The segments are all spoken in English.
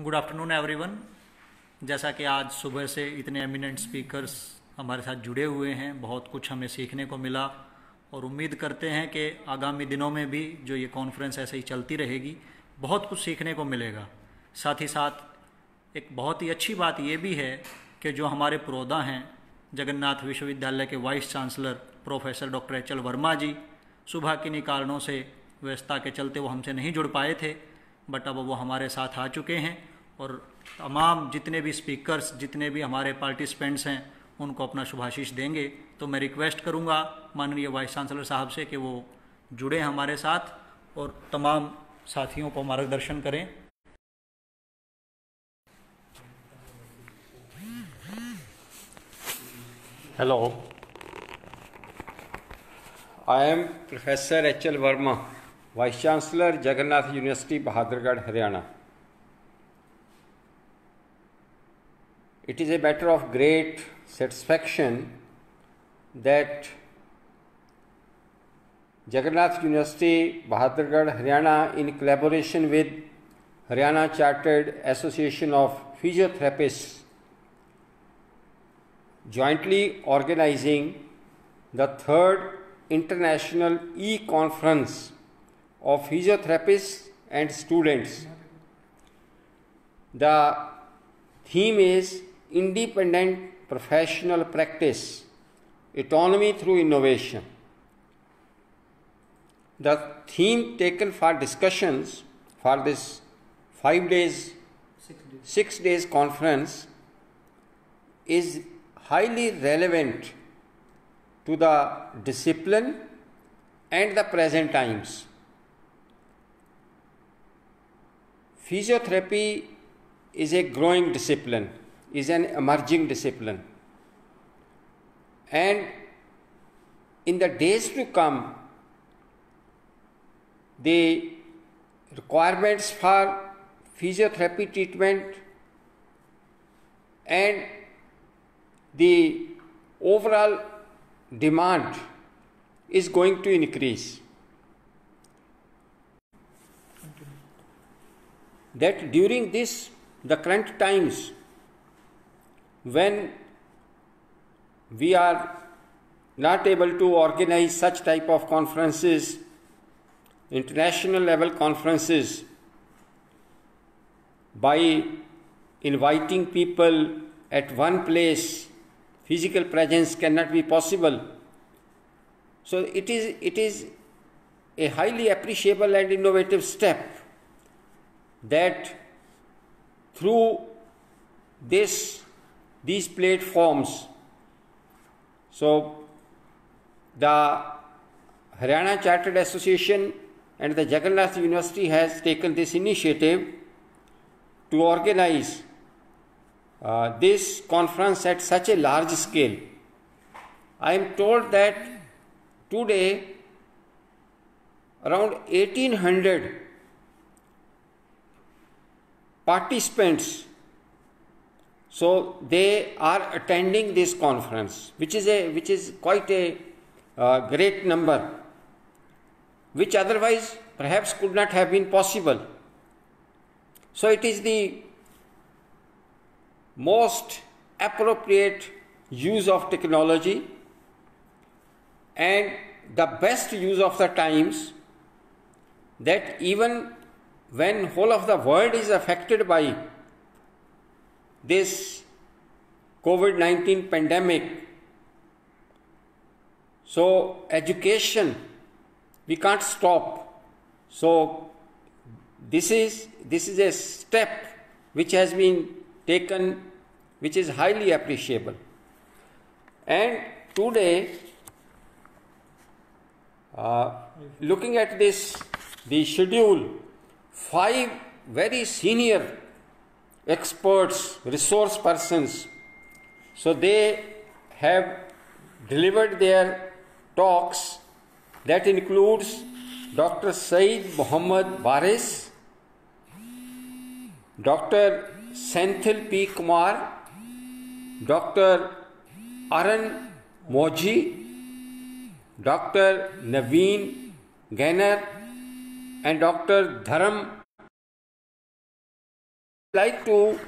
Good afternoon everyone. जैसा कि आज सुबह से इतने एमिनेंट स्पीकर्स हमारे साथ जुड़े हुए हैं, बहुत कुछ हमें सीखने को मिला और उम्मीद करते हैं कि आगामी दिनों में भी जो ये कॉन्फ्रेंस ऐसे ही चलती रहेगी, बहुत कुछ सीखने को मिलेगा। साथ ही साथ एक बहुत ही अच्छी बात ये भी है कि जो हमारे पुरोधा हैं, जगन्नाथ विश्वविद्यालय के vice chancellor professor doctor H L. Verma ji, सुबह किन्हीं कारणों से व्यस्तता के चलते वो हमसे नहीं जुड़ पाए थे, बट अब वो हमारे साथ आ चुके हैं और तमाम जितने भी स्पीकर्स, जितने भी हमारे पार्टिसिपेंट्स हैं, उनको अपना शुभाशीष देंगे। तो मैं रिक्वेस्ट करूंगा माननीय वाइस चांसलर साहब से कि वो जुड़े हमारे साथ और तमाम साथियों को मार्गदर्शन करें। Hello, I am Professor H.L. Verma, Vice Chancellor, Jagannath University, Bahadurgarh, Haryana. It is a matter of great satisfaction that Jagannath University, Bahadurgarh, Haryana, in collaboration with Haryana Chartered Association of Physiotherapists, jointly organizing the third International E-Conference of Physiotherapists and Students. The theme is Independent Professional Practice, Autonomy through Innovation. The theme taken for discussions for this 6 days conference is highly relevant to the discipline and the present times. Physiotherapy is a growing discipline, is an emerging discipline, and in the days to come, the requirements for physiotherapy treatment and the overall demand is going to increase. That during the current times, when we are not able to organize such type of conferences, international level conferences, by inviting people at one place, physical presence cannot be possible. So it is a highly appreciable and innovative step that through these platforms, so the Haryana Chartered Association and the Jagannath University has taken this initiative to organize this conference at such a large scale. I am told that today around 1800 participants, so they are attending this conference, which is quite a great number, which otherwise perhaps could not have been possible. So it is the most appropriate use of technology and the best use of the times, that even when whole of the world is affected by this COVID-19 pandemic, so education we can't stop. So this is a step which has been taken, which is highly appreciable. And today, looking at the schedule, 5 very senior experts, resource persons, so they have delivered their talks. That includes Dr. Saeed Mohammad Waris, Dr. Senthil P. Kumar, Dr. Arun Moji, Dr. Naveen Gainer, and Dr. Dharam like to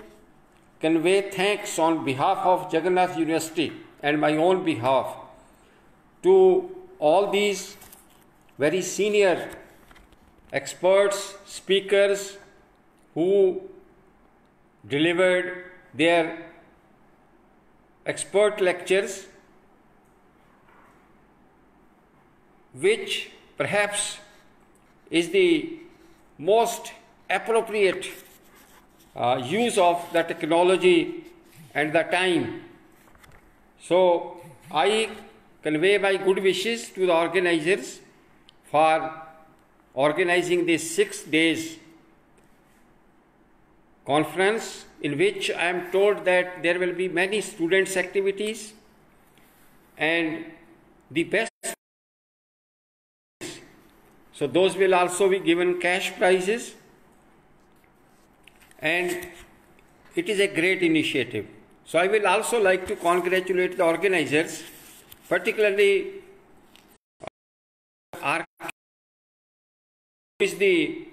convey thanks on behalf of Jagannath University and my own behalf to all these very senior experts, speakers who delivered their expert lectures, which perhaps is the most appropriate use of the technology and the time. So I convey my good wishes to the organizers for organizing this 6 days conference, in which I am told that there will be many students' activities and the best. So those will also be given cash prizes, and it is a great initiative. So I will also like to congratulate the organizers, particularly R, who is the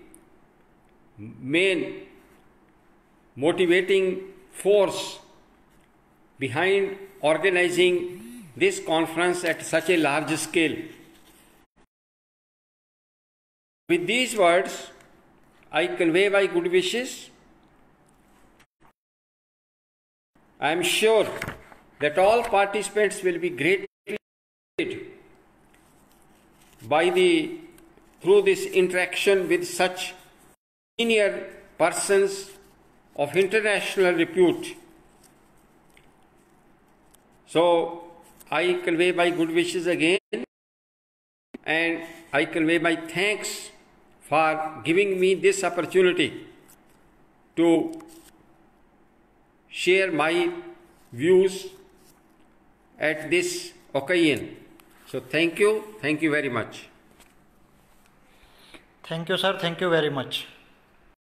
main motivating force behind organizing this conference at such a large scale. With these words, I convey my good wishes. I am sure that all participants will be greatly through this interaction with such senior persons of international repute. So I convey my good wishes again, and I convey my thanks for giving me this opportunity to share my views at this occasion. So thank you very much. Thank you, sir. Thank you very much.